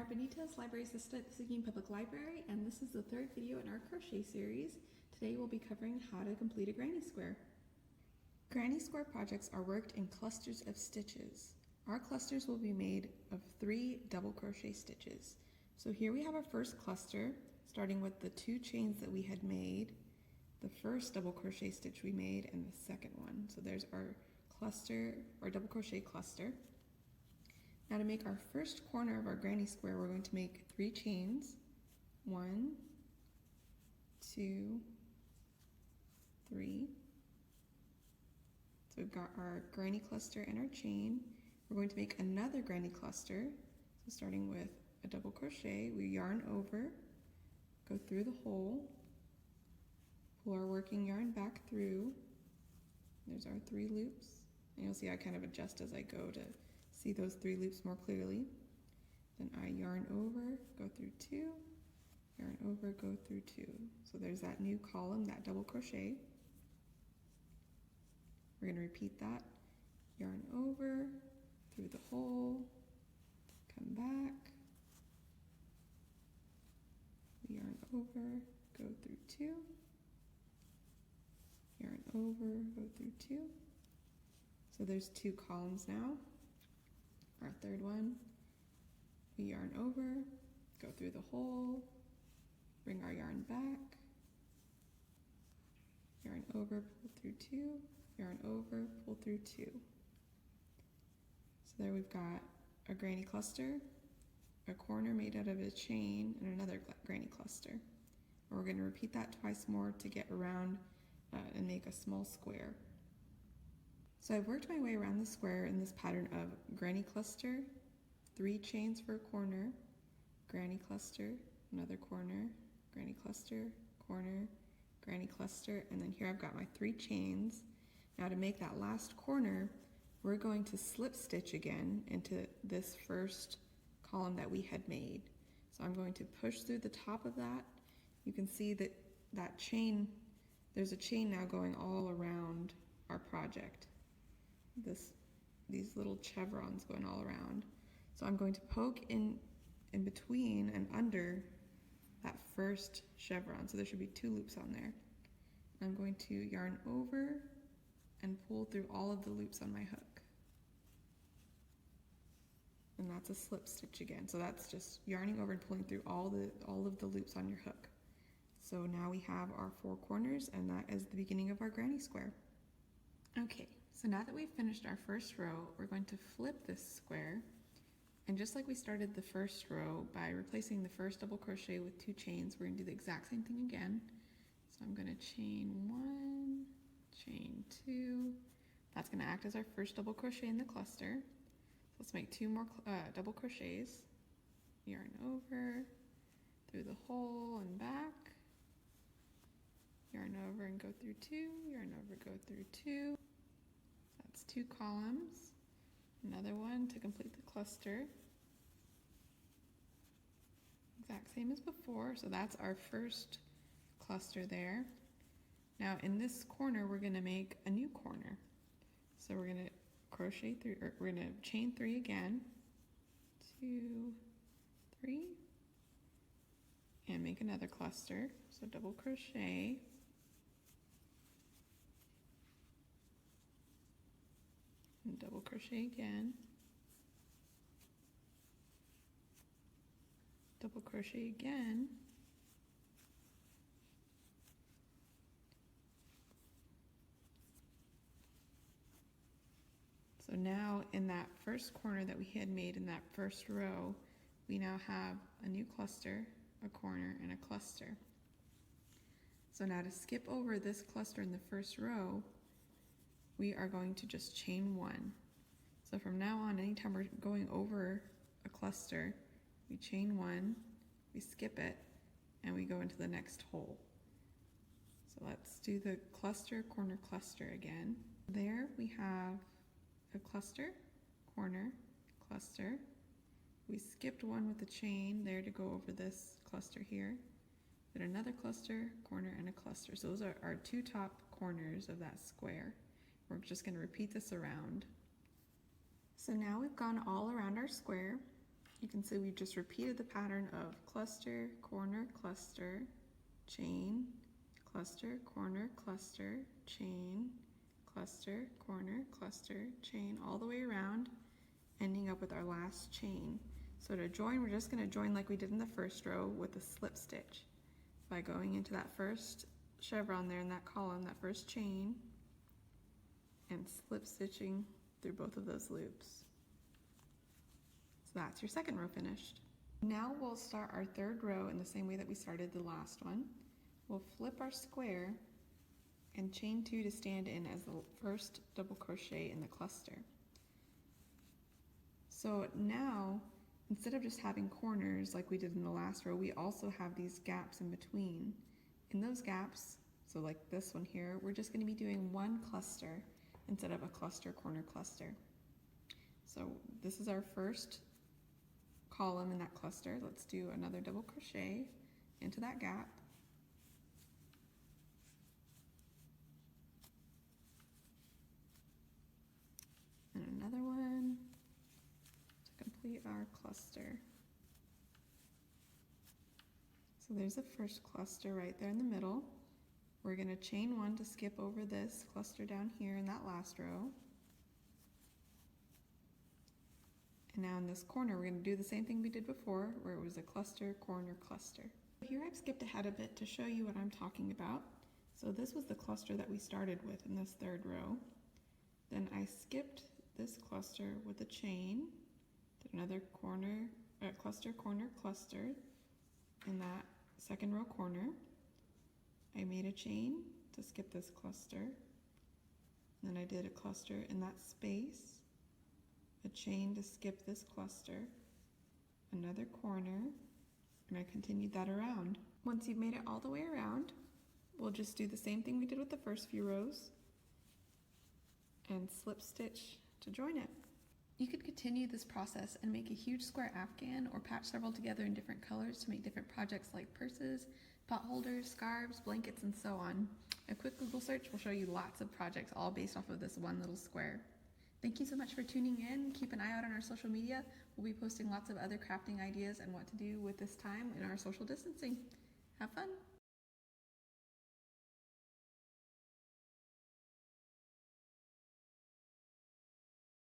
Benita's library assistant at the Seguin Public Library, and this is the third video in our crochet series. Today we'll be covering how to complete a granny square. Granny square projects are worked in clusters of stitches. Our clusters will be made of 3 double crochet stitches. So here we have our first cluster, starting with the 2 chains that we had made, the first double crochet stitch we made, and the second one. So there's our cluster, or double crochet cluster. Now to make our first corner of our granny square, we're going to make 3 chains. 1, 2, 3. So we've got our granny cluster and our chain. We're going to make another granny cluster. So starting with a double crochet, we yarn over, go through the hole, pull our working yarn back through. There's our 3 loops. And you'll see I kind of adjust as I go to see those 3 loops more clearly. Then I yarn over, go through 2, yarn over, go through 2. So there's that new column, that double crochet. We're going to repeat that. Yarn over, through the hole, come back, yarn over, go through 2, yarn over, go through 2. So there's 2 columns now. Our third one, we yarn over, go through the hole, bring our yarn back, yarn over, pull through 2, yarn over, pull through 2. So there we've got a granny cluster, a corner made out of a chain, and another granny cluster. And we're going to repeat that twice more to get around and make a small square. So I've worked my way around the square in this pattern of granny cluster, 3 chains for a corner, granny cluster, another corner, granny cluster, corner, granny cluster, and then here I've got my 3 chains. Now to make that last corner, we're going to slip stitch again into this first column that we had made. So I'm going to push through the top of that. You can see that that chain, there's a chain now going all around our project. These little chevrons going all around. So I'm going to poke in between and under that first chevron. So there should be 2 loops on there. I'm going to yarn over and pull through all of the loops on my hook. And that's a slip stitch again. So that's just yarning over and pulling through all of the loops on your hook. So now we have our 4 corners, and that is the beginning of our granny square. Okay. So now that we've finished our first row, we're going to flip this square, and just like we started the first row by replacing the first double crochet with 2 chains, we're going to do the exact same thing again. So I'm going to chain 1, chain 2. That's going to act as our first double crochet in the cluster. So let's make 2 more double crochets. Yarn over, through the hole and back. Yarn over and go through 2, yarn over, go through 2. That's 2 columns, another one to complete the cluster. Exact same as before, so that's our first cluster there. Now in this corner, we're going to make a new corner. So we're going to crochet through, or we're going to chain 3 again, 2, 3, and make another cluster. So double crochet. And double crochet again, double crochet again, so now in that first corner that we had made in that first row, we now have a new cluster, a corner, and a cluster. So now to skip over this cluster in the first row, we are going to just chain 1. So from now on, anytime we're going over a cluster, we chain 1, we skip it, and we go into the next hole. So let's do the cluster, corner, cluster again. There we have a cluster, corner, cluster. We skipped 1 with the chain there to go over this cluster here. Then another cluster, corner, and a cluster. So those are our 2 top corners of that square. We're just going to repeat this around. So now we've gone all around our square. you can see we've just repeated the pattern of cluster, corner, cluster, chain, cluster, corner, cluster, chain, cluster, corner, cluster, chain, all the way around, ending up with our last chain. So to join, we're just going to join like we did in the first row with a slip stitch by going into that first chevron there in that column, that first chain, and slip stitching through both of those loops. So that's your second row finished. Now we'll start our third row in the same way that we started the last one. We'll flip our square and chain 2 to stand in as the first double crochet in the cluster. So now, instead of just having corners like we did in the last row, we also have these gaps in between. In those gaps, so like this one here, we're just going to be doing one cluster instead of a cluster, corner, cluster. So this is our first column in that cluster. Let's do another double crochet into that gap. And another one to complete our cluster. So there's the first cluster right there in the middle. We're going to chain 1 to skip over this cluster down here in that last row. And now in this corner, we're going to do the same thing we did before, where it was a cluster, corner, cluster. Here I've skipped ahead a bit to show you what I'm talking about. So this was the cluster that we started with in this third row. Then I skipped this cluster with a chain, did another corner, cluster, corner, cluster in that second row corner. I made a chain to skip this cluster. Then I did a cluster in that space, a chain to skip this cluster, another corner, and I continued that around. Once you've made it all the way around, we'll just do the same thing we did with the first few rows and slip stitch to join it. You could continue this process and make a huge square afghan or patch several together in different colors to make different projects like purses, pot holders, scarves, blankets, and so on. A quick Google search will show you lots of projects all based off of this one little square. Thank you so much for tuning in. Keep an eye out on our social media. We'll be posting lots of other crafting ideas and what to do with this time in our social distancing. Have fun!